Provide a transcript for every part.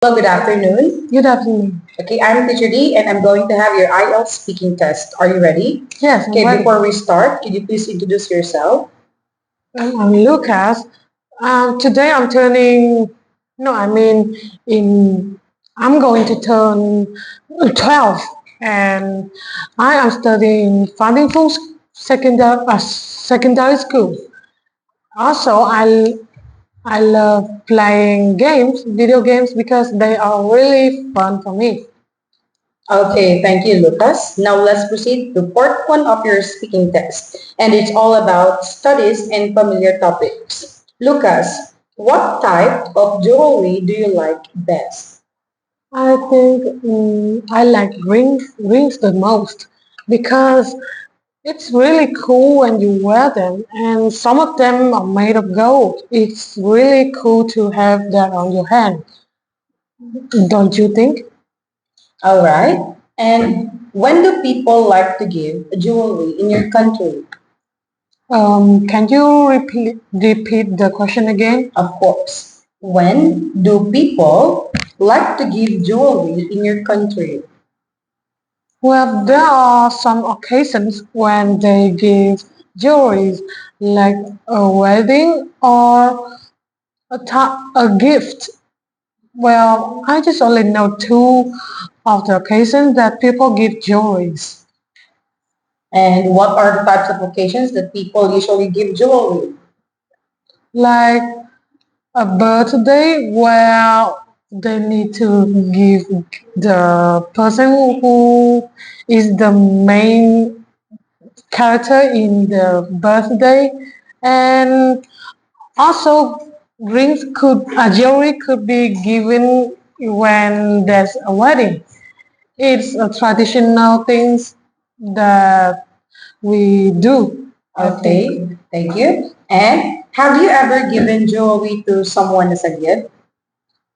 Hello, good afternoon. Good afternoon. Okay, I'm Teacher D and I'm going to have your IELTS speaking test. Are you ready? Yes, I'm Okay, ready. before we start, could you please introduce yourself? I'm Lucas. Today I'm turning, no, I mean, in, I'm going to turn 12 and I am studying Funding secondary school. Also, I love playing games, video games, because they are really fun for me. Okay, thank you, Lucas. Now let's proceed to part one of your speaking test. And it's all about studies and familiar topics. Lucas, what type of jewelry do you like best? I think I like rings the most because it's really cool when you wear them, and some of them are made of gold. It's really cool to have that on your hand, don't you think? All right. And when do people like to give jewelry in your country? Can you repeat the question again? Of course. When do people like to give jewelry in your country? Well, there are some occasions when they give jewelry, like a wedding or a gift. Well, I just only know two of the occasions that people give jewelries. And what are the types of occasions that people usually give jewelry? Like a birthday where they need to give the person who is the main character in the birthday, and also jewelry could be given when there's a wedding. It's a traditional things that we do, I think. Okay, thank you. And have you ever given jewelry to someone as a gift?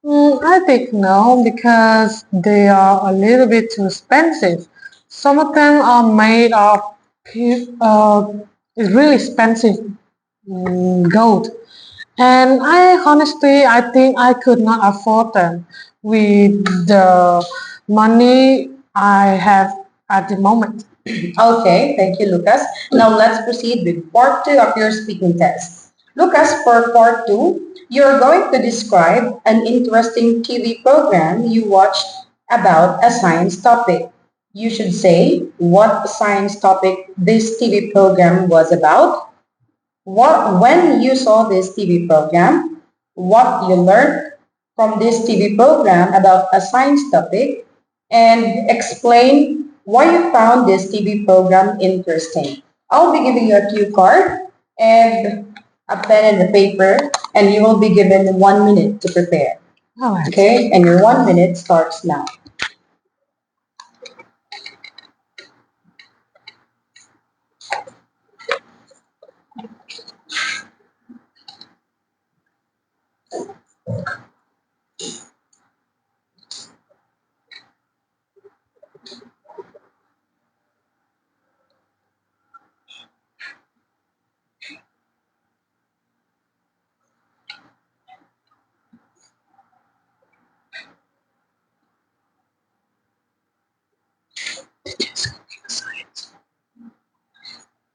I think no, because they are a little bit too expensive. Some of them are made of it's really expensive gold, and I think I could not afford them with the money I have at the moment. Okay, thank you, Lucas. Now let's proceed with part two of your speaking test. Lucas, for part two, you're going to describe an interesting TV program you watched about a science topic. You should say what science topic this TV program was about, when you saw this TV program, what you learned from this TV program about a science topic, and explain why you found this TV program interesting. I'll be giving you a cue card and a pen and a paper, and you will be given 1 minute to prepare. All right. Okay, and your 1 minute starts now.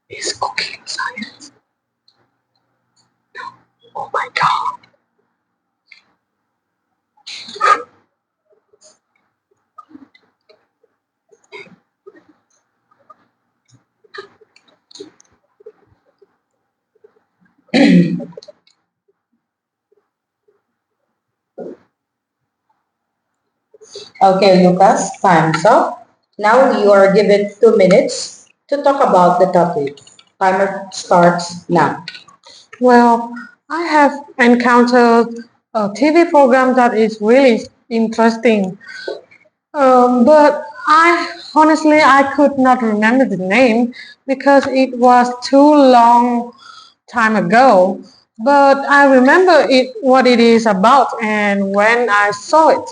Is cooking science. Oh my god. Okay, Lucas, time's up. Now you are given 2 minutes to talk about the topic. Timer starts now. Well, I have encountered a TV program that is really interesting, but I could not remember the name because it was too long time ago. But I remember what it is about and when I saw it.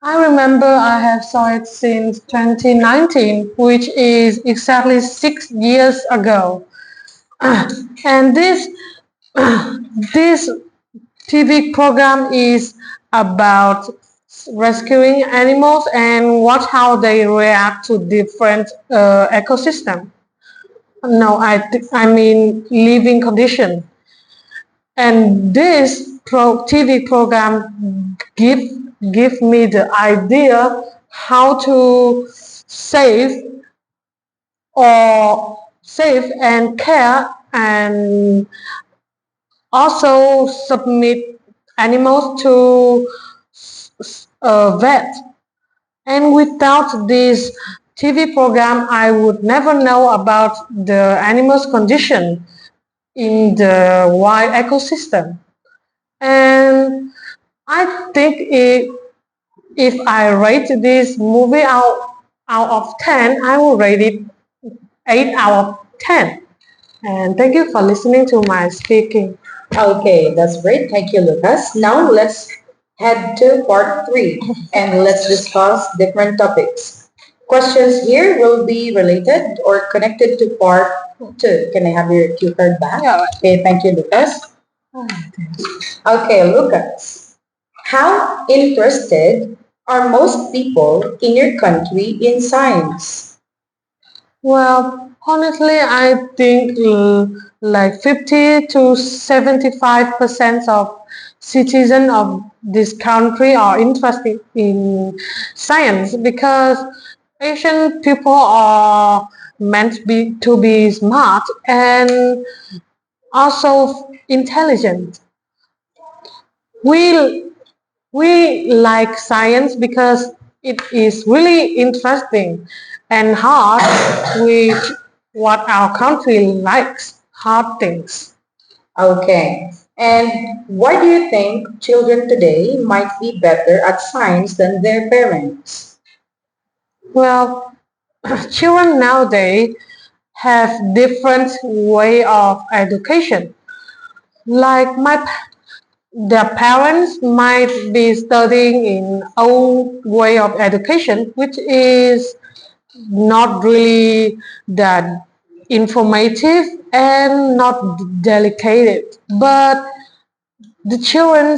I remember I have saw it since 2019, which is exactly 6 years ago. And this TV program is about rescuing animals and watch how they react to different ecosystem. No, I mean living condition. And this TV program give me the idea how to save save and care and also submit animals to a vet. And without this TV program, I would never know about the animals' condition in the wild ecosystem. And I think if I rate this movie out of 10, I will rate it 8 out of 10. And thank you for listening to my speaking. Okay, that's great. Thank you, Lucas. Now let's head to part three and let's discuss different topics. Questions here will be related or connected to part two. Can I have your cue card back? Yeah. Okay, thank you, Lucas. Okay, Lucas. How interested are most people in your country in science? Well, honestly, I think like 50 to 75% of citizens of this country are interested in science because Asian people are meant to be smart and also intelligent. We we like science because it is really interesting and hard with what our country likes, hard things. Okay. And why do you think children today might be better at science than their parents? Well, children nowadays have different way of education. Like their parents might be studying in old way of education, which is not really that informative and not dedicated. But the children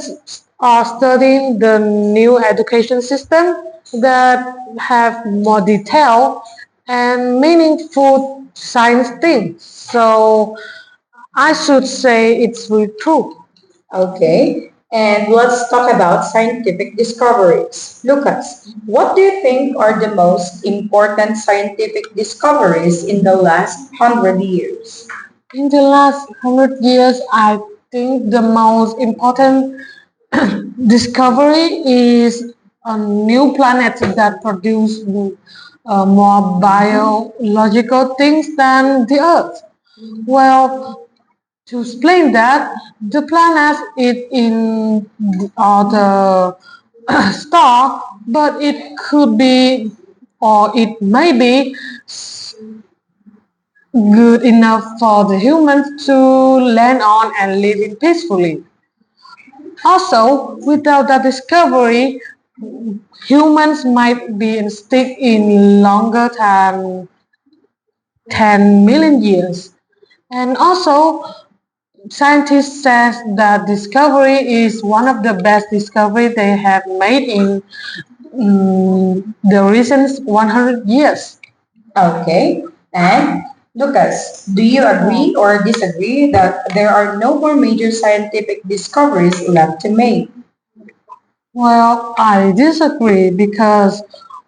are studying the new education system that have more detail and meaningful science things. So I should say it's really true. Okay. And let's talk about scientific discoveries. Lucas, what do you think are the most important scientific discoveries in the last 100 years? In the last 100 years, I think the most important discovery is a new planet that produce more biological things than the Earth. Well, to explain that, the planets is in the star, but it could be or it may be good enough for the humans to land on and live in peacefully. Also, without that discovery, humans might be extinct in longer than 10 million years. And also, scientists says that discovery is one of the best discovery they have made in the recent 100 years. Okay. And Lucas, do you agree or disagree that there are no more major scientific discoveries left to make? Well, I disagree because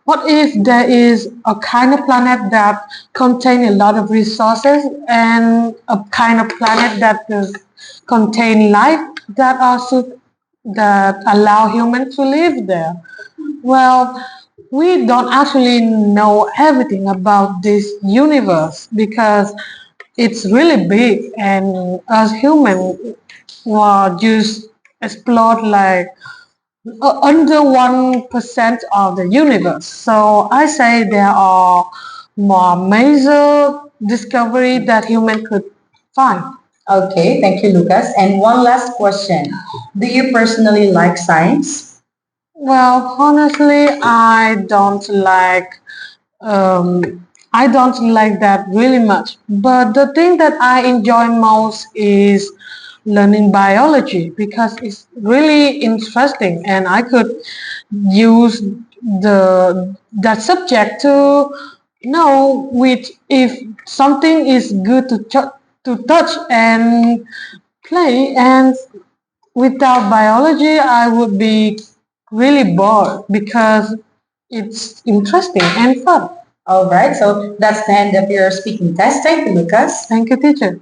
what if there is a kind of planet that contain a lot of resources and a kind of planet that contain life that also that allow humans to live there? Well, we don't actually know everything about this universe because it's really big and as humans will just explore like under 1% of the universe. So I say there are more major discovery that human could find. Okay, thank you, Lucas. And one last question. Do you personally like science? Well, honestly, I don't like that really much. But the thing that I enjoy most is learning biology because it's really interesting and I could use that subject to know which if something is good to touch and play, and without biology I would be really bored because it's interesting and fun. All right, so that's the end of your speaking test. Thank you, Lucas. Thank you, teacher.